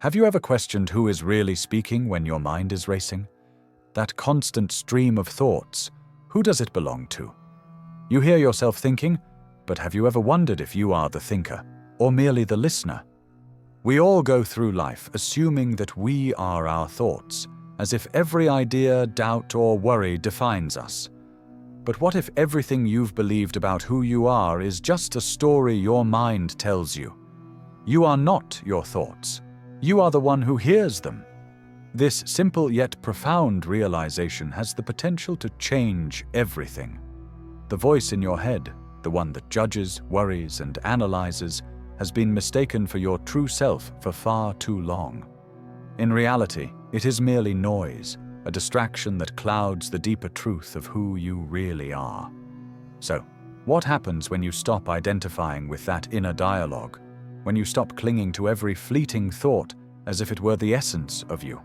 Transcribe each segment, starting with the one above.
Have you ever questioned who is really speaking when your mind is racing? That constant stream of thoughts, who does it belong to? You hear yourself thinking, but have you ever wondered if you are the thinker, or merely the listener? We all go through life assuming that we are our thoughts, as if every idea, doubt, or worry defines us. But what if everything you've believed about who you are is just a story your mind tells you? You are not your thoughts. You are the one who hears them. This simple yet profound realization has the potential to change everything. The voice in your head, the one that judges, worries, and analyzes, has been mistaken for your true self for far too long. In reality, it is merely noise, a distraction that clouds the deeper truth of who you really are. So, what happens when you stop identifying with that inner dialogue? When you stop clinging to every fleeting thought as if it were the essence of you?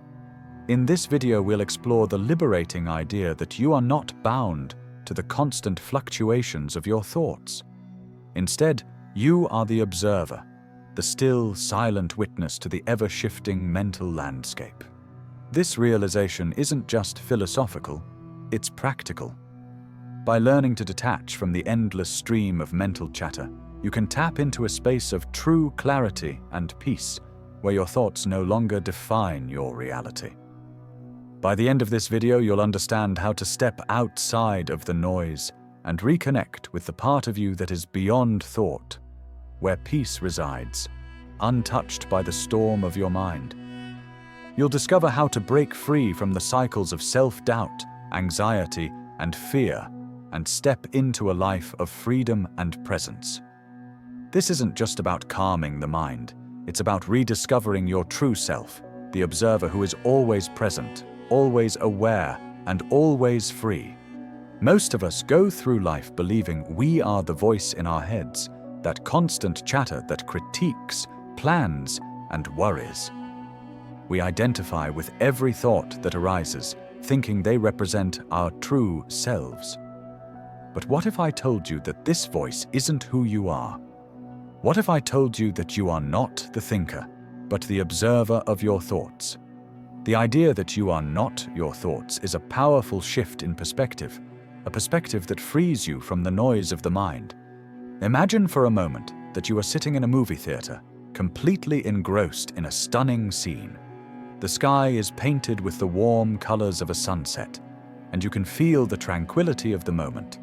In this video, we'll explore the liberating idea that you are not bound to the constant fluctuations of your thoughts. Instead, you are the observer, the still, silent witness to the ever-shifting mental landscape. This realization isn't just philosophical, it's practical. By learning to detach from the endless stream of mental chatter, you can tap into a space of true clarity and peace, where your thoughts no longer define your reality. By the end of this video, you'll understand how to step outside of the noise and reconnect with the part of you that is beyond thought, where peace resides, untouched by the storm of your mind. You'll discover how to break free from the cycles of self-doubt, anxiety, and fear, and step into a life of freedom and presence. This isn't just about calming the mind, it's about rediscovering your true self, the observer who is always present, always aware, and always free. Most of us go through life believing we are the voice in our heads, that constant chatter that critiques, plans, and worries. We identify with every thought that arises, thinking they represent our true selves. But what if I told you that this voice isn't who you are? What if I told you that you are not the thinker, but the observer of your thoughts? The idea that you are not your thoughts is a powerful shift in perspective, a perspective that frees you from the noise of the mind. Imagine for a moment that you are sitting in a movie theater, completely engrossed in a stunning scene. The sky is painted with the warm colors of a sunset, and you can feel the tranquility of the moment.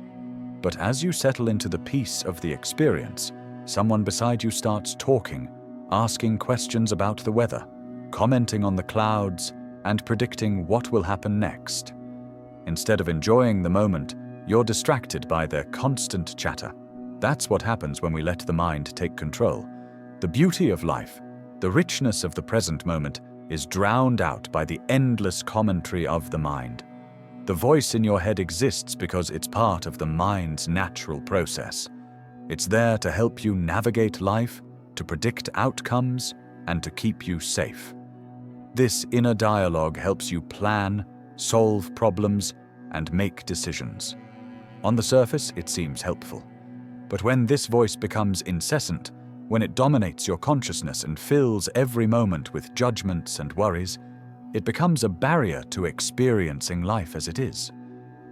But as you settle into the peace of the experience, someone beside you starts talking, asking questions about the weather, commenting on the clouds, and predicting what will happen next. Instead of enjoying the moment, you're distracted by their constant chatter. That's what happens when we let the mind take control. The beauty of life, the richness of the present moment, is drowned out by the endless commentary of the mind. The voice in your head exists because it's part of the mind's natural process. It's there to help you navigate life, to predict outcomes, and to keep you safe. This inner dialogue helps you plan, solve problems, and make decisions. On the surface, it seems helpful. But when this voice becomes incessant, when it dominates your consciousness and fills every moment with judgments and worries, it becomes a barrier to experiencing life as it is.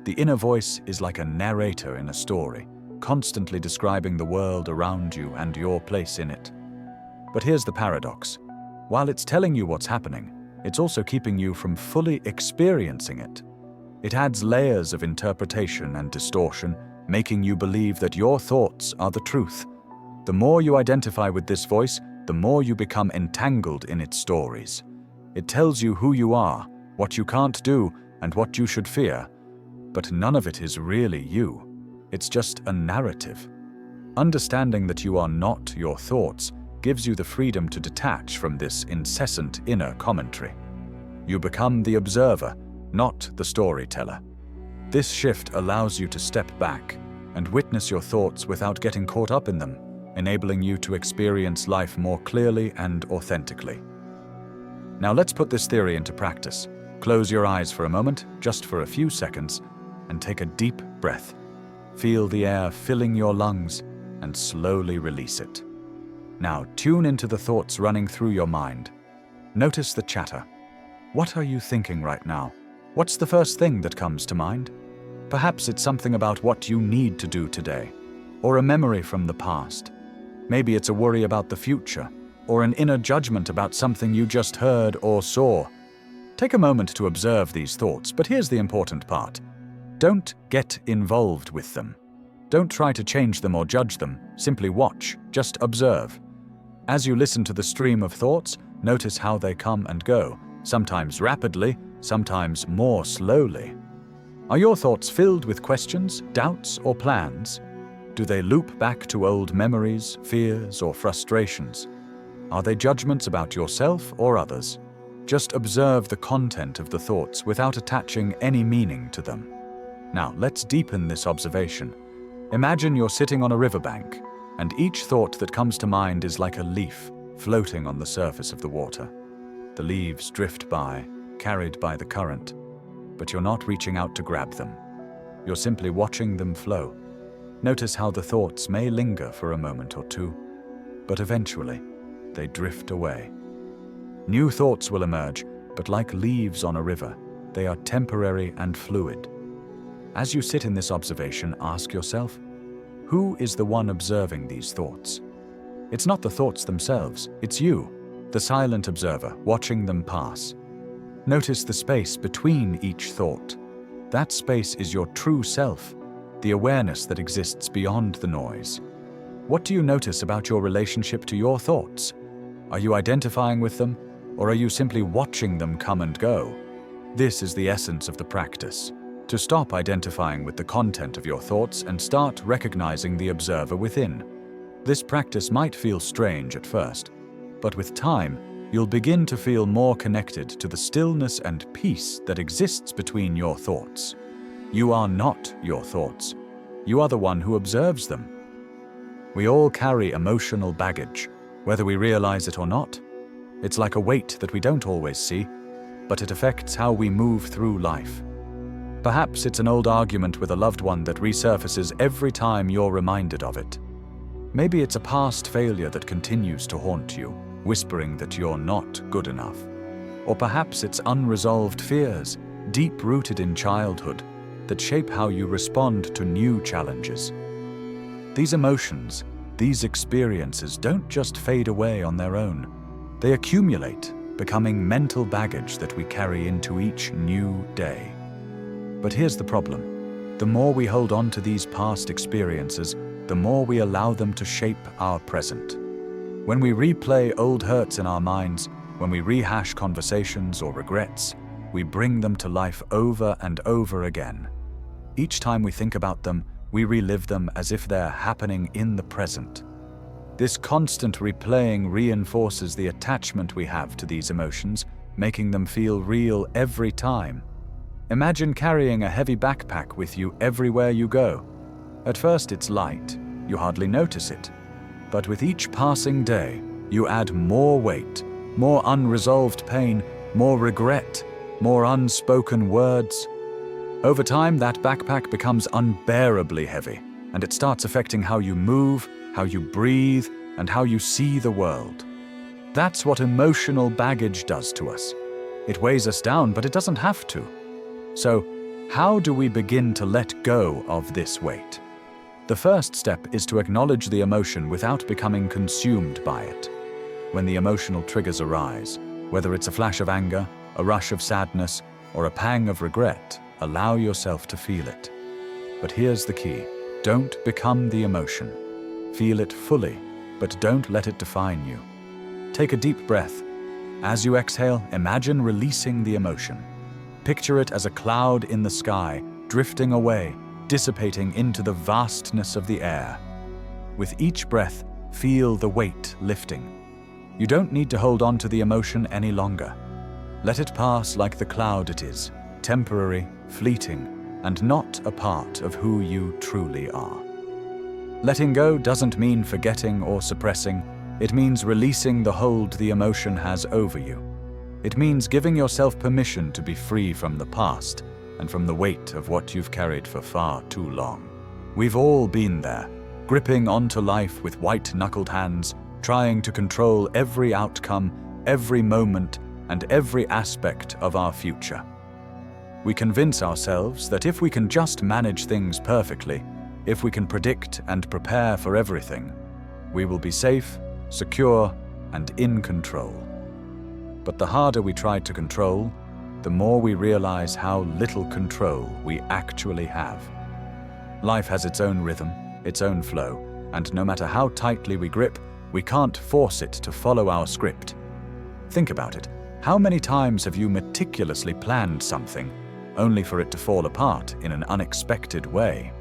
The inner voice is like a narrator in a story, constantly describing the world around you and your place in it. But here's the paradox. While it's telling you what's happening, it's also keeping you from fully experiencing it. It adds layers of interpretation and distortion, making you believe that your thoughts are the truth. The more you identify with this voice, the more you become entangled in its stories. It tells you who you are, what you can't do, and what you should fear. But none of it is really you. It's just a narrative. Understanding that you are not your thoughts gives you the freedom to detach from this incessant inner commentary. You become the observer, not the storyteller. This shift allows you to step back and witness your thoughts without getting caught up in them, enabling you to experience life more clearly and authentically. Now let's put this theory into practice. Close your eyes for a moment, just for a few seconds, and take a deep breath. Feel the air filling your lungs and slowly release it. Now tune into the thoughts running through your mind. Notice the chatter. What are you thinking right now? What's the first thing that comes to mind? Perhaps it's something about what you need to do today, or a memory from the past. Maybe it's a worry about the future, or an inner judgment about something you just heard or saw. Take a moment to observe these thoughts, but here's the important part. Don't get involved with them. Don't try to change them or judge them. Simply watch, just observe. As you listen to the stream of thoughts, notice how they come and go, sometimes rapidly, sometimes more slowly. Are your thoughts filled with questions, doubts, or plans? Do they loop back to old memories, fears, or frustrations? Are they judgments about yourself or others? Just observe the content of the thoughts without attaching any meaning to them. Now, let's deepen this observation. Imagine you're sitting on a riverbank, and each thought that comes to mind is like a leaf floating on the surface of the water. The leaves drift by, carried by the current, but you're not reaching out to grab them. You're simply watching them flow. Notice how the thoughts may linger for a moment or two, but eventually they drift away. New thoughts will emerge, but like leaves on a river, they are temporary and fluid. As you sit in this observation, ask yourself, who is the one observing these thoughts? It's not the thoughts themselves, it's you, the silent observer, watching them pass. Notice the space between each thought. That space is your true self, the awareness that exists beyond the noise. What do you notice about your relationship to your thoughts? Are you identifying with them, or are you simply watching them come and go? This is the essence of the practice. To stop identifying with the content of your thoughts and start recognizing the observer within. This practice might feel strange at first, but with time, you'll begin to feel more connected to the stillness and peace that exists between your thoughts. You are not your thoughts. You are the one who observes them. We all carry emotional baggage, whether we realize it or not. It's like a weight that we don't always see, but it affects how we move through life. Perhaps it's an old argument with a loved one that resurfaces every time you're reminded of it. Maybe it's a past failure that continues to haunt you, whispering that you're not good enough. Or perhaps it's unresolved fears, deep-rooted in childhood, that shape how you respond to new challenges. These emotions, these experiences don't just fade away on their own. They accumulate, becoming mental baggage that we carry into each new day. But here's the problem. The more we hold on to these past experiences, the more we allow them to shape our present. When we replay old hurts in our minds, when we rehash conversations or regrets, we bring them to life over and over again. Each time we think about them, we relive them as if they're happening in the present. This constant replaying reinforces the attachment we have to these emotions, making them feel real every time. Imagine carrying a heavy backpack with you everywhere you go. At first it's light, you hardly notice it. But with each passing day, you add more weight, more unresolved pain, more regret, more unspoken words. Over time, that backpack becomes unbearably heavy, and it starts affecting how you move, how you breathe, and how you see the world. That's what emotional baggage does to us. It weighs us down, but it doesn't have to. So, how do we begin to let go of this weight? The first step is to acknowledge the emotion without becoming consumed by it. When the emotional triggers arise, whether it's a flash of anger, a rush of sadness, or a pang of regret, allow yourself to feel it. But here's the key. Don't become the emotion. Feel it fully, but don't let it define you. Take a deep breath. As you exhale, imagine releasing the emotion. Picture it as a cloud in the sky, drifting away, dissipating into the vastness of the air. With each breath, feel the weight lifting. You don't need to hold on to the emotion any longer. Let it pass like the cloud it is, temporary, fleeting, and not a part of who you truly are. Letting go doesn't mean forgetting or suppressing. It means releasing the hold the emotion has over you. It means giving yourself permission to be free from the past and from the weight of what you've carried for far too long. We've all been there, gripping onto life with white-knuckled hands, trying to control every outcome, every moment, and every aspect of our future. We convince ourselves that if we can just manage things perfectly, if we can predict and prepare for everything, we will be safe, secure, and in control. But the harder we try to control, the more we realize how little control we actually have. Life has its own rhythm, its own flow, and no matter how tightly we grip, we can't force it to follow our script. Think about it. How many times have you meticulously planned something, only for it to fall apart in an unexpected way?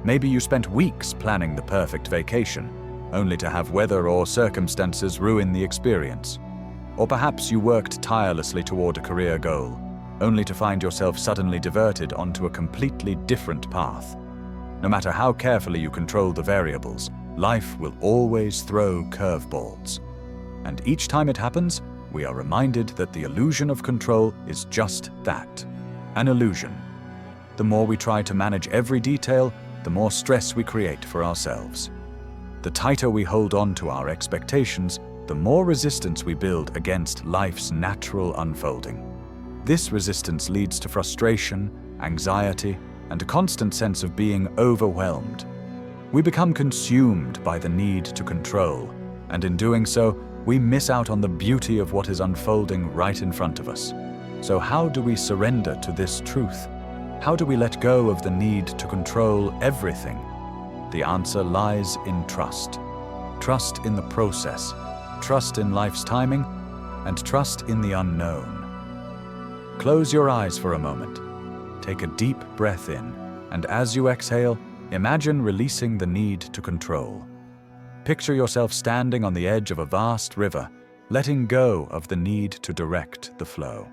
Maybe you spent weeks planning the perfect vacation, only to have weather or circumstances ruin the experience. Or perhaps you worked tirelessly toward a career goal, only to find yourself suddenly diverted onto a completely different path. No matter how carefully you control the variables, life will always throw curveballs. And each time it happens, we are reminded that the illusion of control is just that, an illusion. The more we try to manage every detail, the more stress we create for ourselves. The tighter we hold on to our expectations, the more resistance we build against life's natural unfolding. This resistance leads to frustration, anxiety, and a constant sense of being overwhelmed. We become consumed by the need to control, and in doing so, we miss out on the beauty of what is unfolding right in front of us. So how do we surrender to this truth? How do we let go of the need to control everything? The answer lies in trust. Trust in the process, trust in life's timing, and trust in the unknown. Close your eyes for a moment. Take a deep breath in, and as you exhale, imagine releasing the need to control. Picture yourself standing on the edge of a vast river, letting go of the need to direct the flow.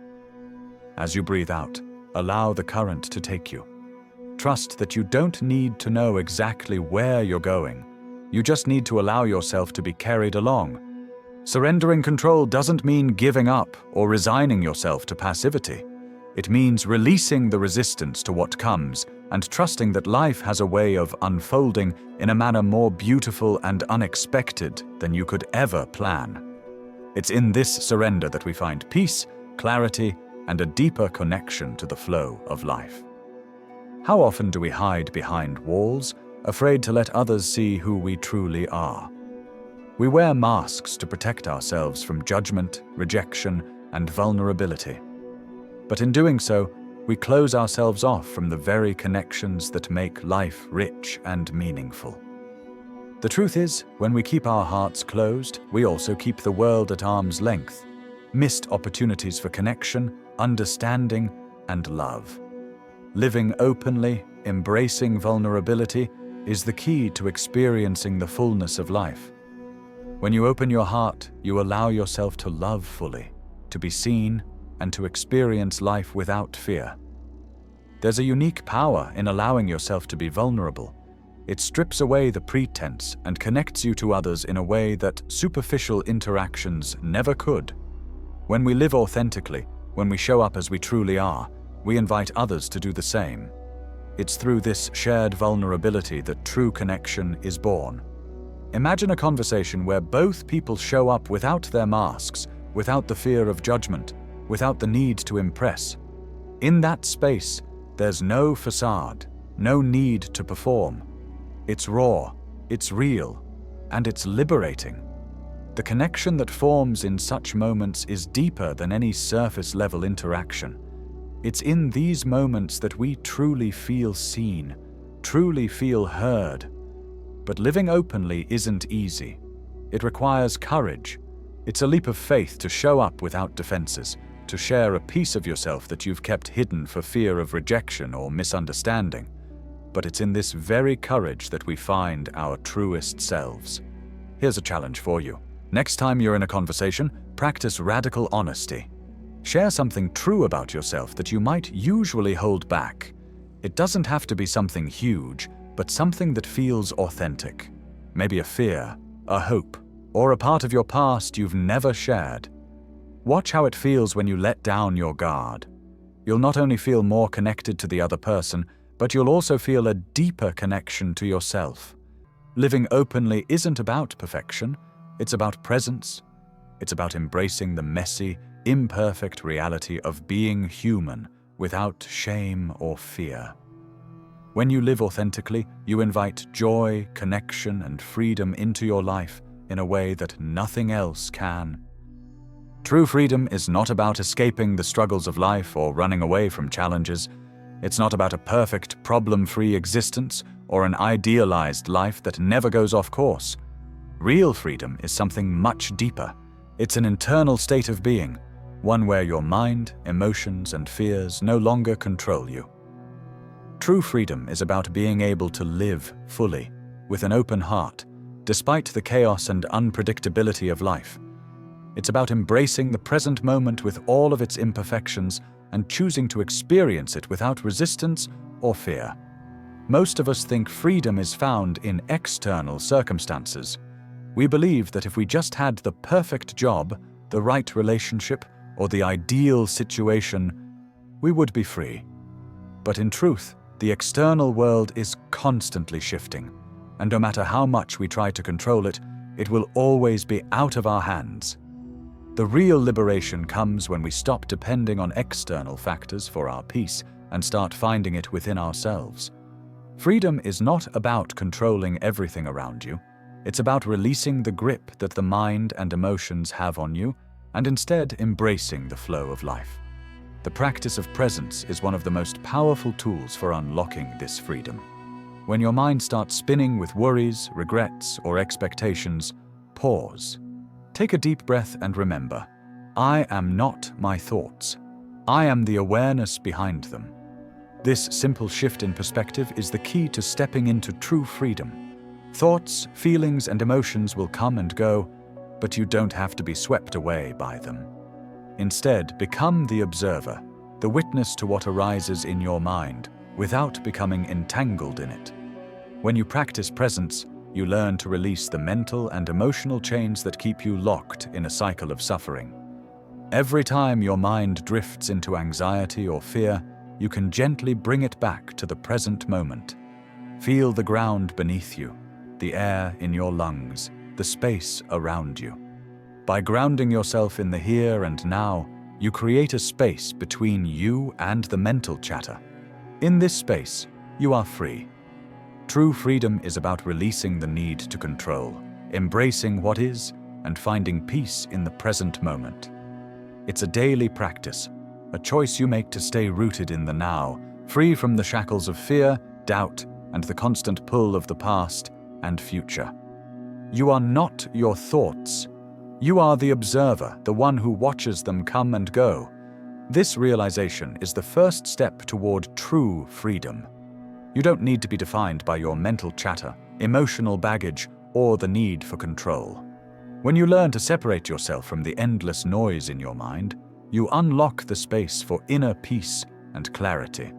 As you breathe out, allow the current to take you. Trust that you don't need to know exactly where you're going. You just need to allow yourself to be carried along. Surrendering control doesn't mean giving up or resigning yourself to passivity. It means releasing the resistance to what comes and trusting that life has a way of unfolding in a manner more beautiful and unexpected than you could ever plan. It's in this surrender that we find peace, clarity, and a deeper connection to the flow of life. How often do we hide behind walls, afraid to let others see who we truly are? We wear masks to protect ourselves from judgment, rejection, and vulnerability. But in doing so, we close ourselves off from the very connections that make life rich and meaningful. The truth is, when we keep our hearts closed, we also keep the world at arm's length. Missed opportunities for connection, understanding, and love. Living openly, embracing vulnerability, is the key to experiencing the fullness of life. When you open your heart, you allow yourself to love fully, to be seen, and to experience life without fear. There's a unique power in allowing yourself to be vulnerable. It strips away the pretense and connects you to others in a way that superficial interactions never could. When we live authentically, when we show up as we truly are, we invite others to do the same. It's through this shared vulnerability that true connection is born. Imagine a conversation where both people show up without their masks, without the fear of judgment, without the need to impress. In that space, there's no facade, no need to perform. It's raw, it's real, and it's liberating. The connection that forms in such moments is deeper than any surface-level interaction. It's in these moments that we truly feel seen, truly feel heard. But living openly isn't easy. It requires courage. It's a leap of faith to show up without defenses, to share a piece of yourself that you've kept hidden for fear of rejection or misunderstanding. But it's in this very courage that we find our truest selves. Here's a challenge for you. Next time you're in a conversation, practice radical honesty. Share something true about yourself that you might usually hold back. It doesn't have to be something huge, but something that feels authentic. Maybe a fear, a hope, or a part of your past you've never shared. Watch how it feels when you let down your guard. You'll not only feel more connected to the other person, but you'll also feel a deeper connection to yourself. Living openly isn't about perfection. It's about presence. It's about embracing the messy, imperfect reality of being human without shame or fear. When you live authentically, you invite joy, connection, and freedom into your life in a way that nothing else can. True freedom is not about escaping the struggles of life or running away from challenges. It's not about a perfect, problem-free existence or an idealized life that never goes off course. Real freedom is something much deeper. It's an internal state of being, one where your mind, emotions, and fears no longer control you. True freedom is about being able to live fully, with an open heart, despite the chaos and unpredictability of life. It's about embracing the present moment with all of its imperfections and choosing to experience it without resistance or fear. Most of us think freedom is found in external circumstances. We believe that if we just had the perfect job, the right relationship, or the ideal situation, we would be free. But in truth, the external world is constantly shifting, and no matter how much we try to control it, it will always be out of our hands. The real liberation comes when we stop depending on external factors for our peace and start finding it within ourselves. Freedom is not about controlling everything around you. It's about releasing the grip that the mind and emotions have on you and instead embracing the flow of life. The practice of presence is one of the most powerful tools for unlocking this freedom. When your mind starts spinning with worries, regrets, or expectations, pause. Take a deep breath and remember, I am not my thoughts. I am the awareness behind them. This simple shift in perspective is the key to stepping into true freedom. Thoughts, feelings, and emotions will come and go, but you don't have to be swept away by them. Instead, become the observer, the witness to what arises in your mind, without becoming entangled in it. When you practice presence, you learn to release the mental and emotional chains that keep you locked in a cycle of suffering. Every time your mind drifts into anxiety or fear, you can gently bring it back to the present moment. Feel the ground beneath you, the air in your lungs, the space around you. By grounding yourself in the here and now, you create a space between you and the mental chatter. In this space, you are free. True freedom is about releasing the need to control, embracing what is, and finding peace in the present moment. It's a daily practice, a choice you make to stay rooted in the now, free from the shackles of fear, doubt, and the constant pull of the past and future. You are not your thoughts. You are the observer, the one who watches them come and go. This realization is the first step toward true freedom. You don't need to be defined by your mental chatter, emotional baggage, or the need for control. When you learn to separate yourself from the endless noise in your mind, you unlock the space for inner peace and clarity.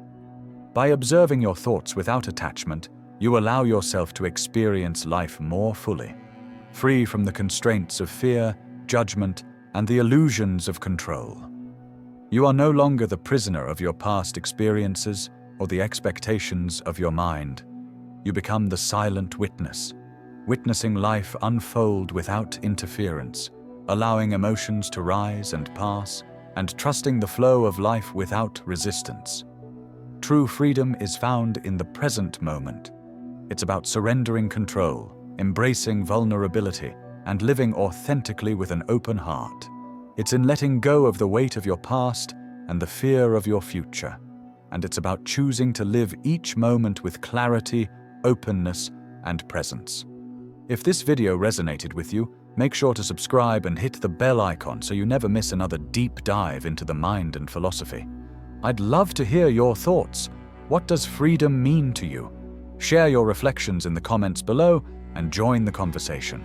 By observing your thoughts without attachment, you allow yourself to experience life more fully, free from the constraints of fear, judgment, and the illusions of control. You are no longer the prisoner of your past experiences or the expectations of your mind. You become the silent witness, witnessing life unfold without interference, allowing emotions to rise and pass, and trusting the flow of life without resistance. True freedom is found in the present moment. It's about surrendering control, embracing vulnerability, and living authentically with an open heart. It's in letting go of the weight of your past and the fear of your future. And it's about choosing to live each moment with clarity, openness, and presence. If this video resonated with you, make sure to subscribe and hit the bell icon so you never miss another deep dive into the mind and philosophy. I'd love to hear your thoughts. What does freedom mean to you? Share your reflections in the comments below and join the conversation.